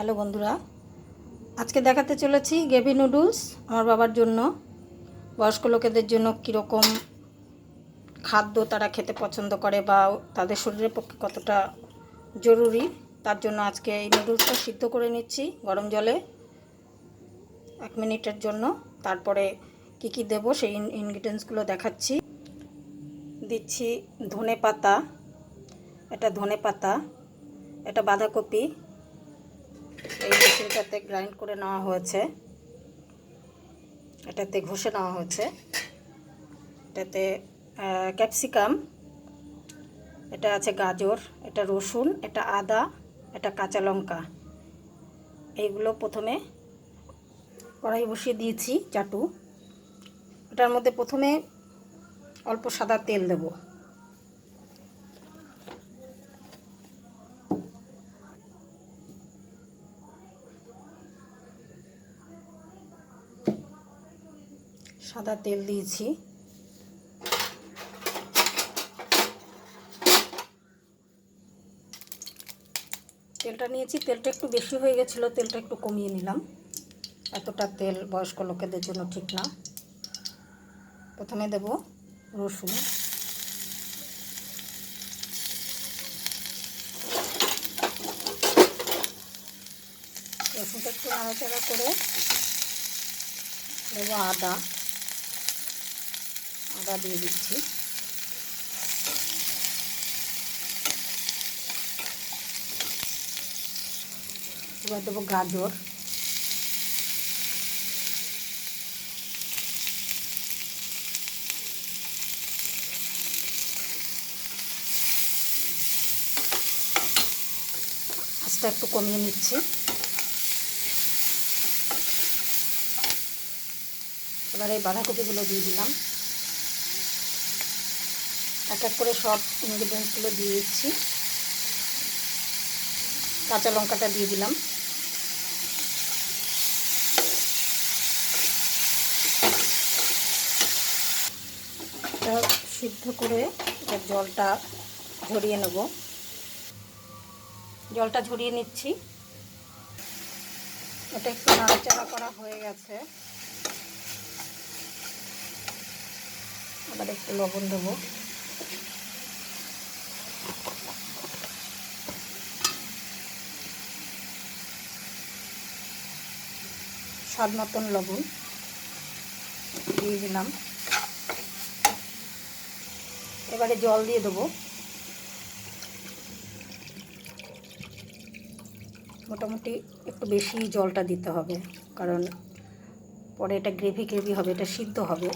Hello বন্ধুরা, আজকে দেখাতে চলেছি গ্রেভি নুডলস আমার বাবার জন্য। বয়স্ক লোকেদের জন্য কীরকম খাদ্য তারা খেতে পছন্দ করে বা তাদের শরীরের পক্ষে কতটা জরুরি, তার জন্য আজকে এই নুডলসটা সিদ্ধ করে নিচ্ছি গরম জলে 1 মিনিটের জন্য। তারপরে কি কি দেব সেই ইনগ্রিডিয়েন্টসগুলো দেখাচ্ছি। দিচ্ছি ধনে পাতা, এটা ধনে পাতা, এটা বাঁধাকপি, এই মেশিনটাতে গ্রাইন্ড করে নেওয়া হয়েছে, এটাতে ঘষে নেওয়া হয়েছে, এটাতে ক্যাপসিকাম, এটা আছে গাজর, এটা রসুন, এটা আদা, এটা কাঁচা লঙ্কা। এইগুলো প্রথমে কড়াই বসিয়ে দিয়েছি চাটু। এটার মধ্যে প্রথমে অল্প সাদা তেল দেব। সাদা তেল দিয়েছি। তেলটা নিয়েছি, তেলটা একটু বেশি হয়ে গেছিলো, তেলটা একটু কমিয়ে নিলাম। এতটা তেল বয়স্ক লোকেদের জন্য ঠিক না। প্রথমে দেব রসুন, রসুনটা একটু নাড়াচাড়া করে দেবো আদা, আদা দিয়ে দিচ্ছি। এবার দেবো গাজর, আঁচটা একটু কমিয়ে নিচ্ছি। এবার এই বাঁধাকপিগুলো দিয়ে দিলাম। এক এক করে সব ইনগ্রিডিয়েন্টসগুলো দিয়ে দিচ্ছি। কাঁচা লঙ্কাটা দিয়ে দিলাম। এটা সিদ্ধ করে এটার জলটা ঝরিয়ে নেব। জলটা ঝরিয়ে নিচ্ছি। এটা একটু নাড়াচাড়া করা হয়ে গেছে। আবার একটু লবণ দেবো। স্বাদ মতন লবণ দিয়ে দিলাম। এবারে জল দিয়ে দেবো। মোটামুটি একটু বেশি জলটা দিতে হবে, কারণ পরে এটা গ্রেভি গ্রেভি হবে, এটা সিদ্ধ হবে।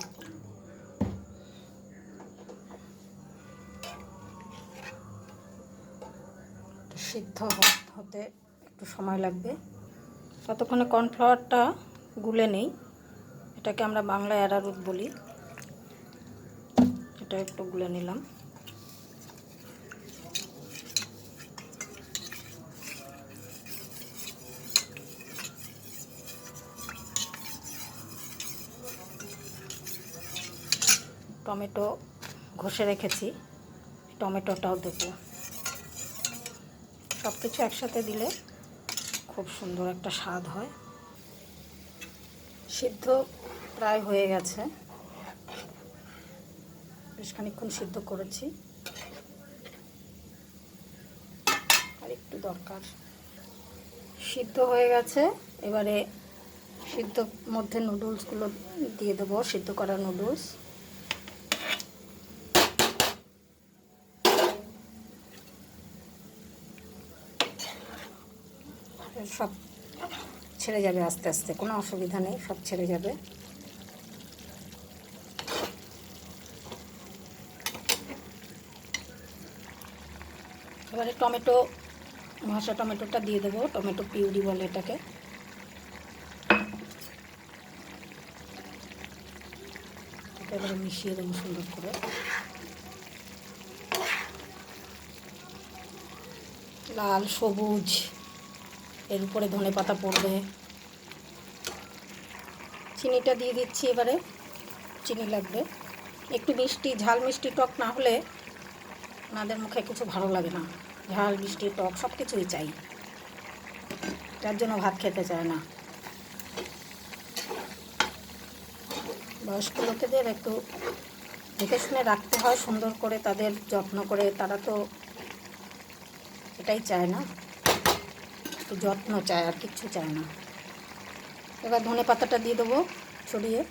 সিদ্ধ হতে একটু সময় লাগবে। ততক্ষণে কর্নফ্লাওয়ারটা গুলে নেই। এটাকে আমরা বাংলায় অ্যারারুট বলি। এটা একটু গুলে নিলাম। টমেটো ঘষে রেখেছি, টমেটোটাও দেবো। সব কিছু একসাথে দিলে খুব সুন্দর একটা স্বাদ হয়। সিদ্ধ প্রায় হয়ে গেছে, বেশ খানিকক্ষণ সিদ্ধ করেছি, আর একটু দরকার। সিদ্ধ হয়ে গেছে। এবারে সিদ্ধ মধ্যে নুডলসগুলো দিয়ে দেবো, সিদ্ধ করা নুডলস। সব ছেড়ে যাবে আস্তে আস্তে, কোনো অসুবিধা নেই, সব ছেড়ে যাবে। এবারে টমেটো, ঘষা টমেটোটা দিয়ে দেবো। টমেটো পিউরি বলে এটাকে। এবারে মিশিয়ে দেবো সুন্দর করে। লাল সবুজ, এর উপরে ধনে পাতা পড়বে। চিনিটা দিয়ে দিচ্ছি। এবারে চিনি লাগবে একটু, মিষ্টি ঝাল মিষ্টি টক না হলে আমাদের মুখে কিছু ভালো লাগে না। ঝাল মিষ্টি টক সব কিছুই চাই। যার জন্য ভাত খেতে চায় না। বয়স্ক লোকেদের একটু দেখে শুনে রাখতে হয়, সুন্দর করে তাদের যত্ন করে। তারা তো এটাই চায় না, একটু যত্ন চায়, আর কিচ্ছু চায় না। এবার ধনে পাতাটা দিয়ে দেবো ছড়িয়ে।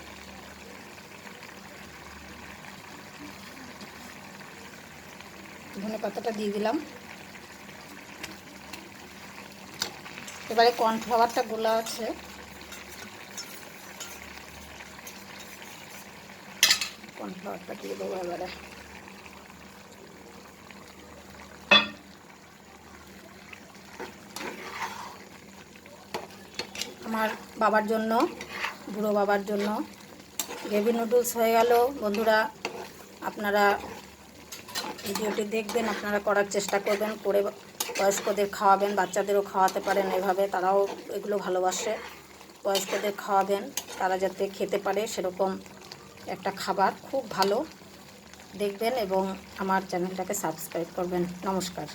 ধনে পাতাটা দিয়ে দিলাম। এবারে কর্নফ্লাওয়ারটা গোলা আছে, কর্নফ্লাওয়ারটা দিয়ে দেবো এবারে। আমার বাবার জন্য, বুড়ো বাবার জন্য গ্রেভি নুডলস হয়ে গেল। বন্ধুরা, আপনারা ভিডিওটি দেখবেন, আপনারা করার চেষ্টা করবেন, করে বয়স্কদের খাওয়াবেন, বাচ্চাদেরও খাওয়াতে পারেন এভাবে, তারাও এগুলো ভালোবাসে। বয়স্কদের খাওয়াবেন, তারা যাতে খেতে পারে সেরকম একটা খাবার, খুব ভালো। দেখবেন এবং আমার চ্যানেলটাকে সাবস্ক্রাইব করবেন। নমস্কার।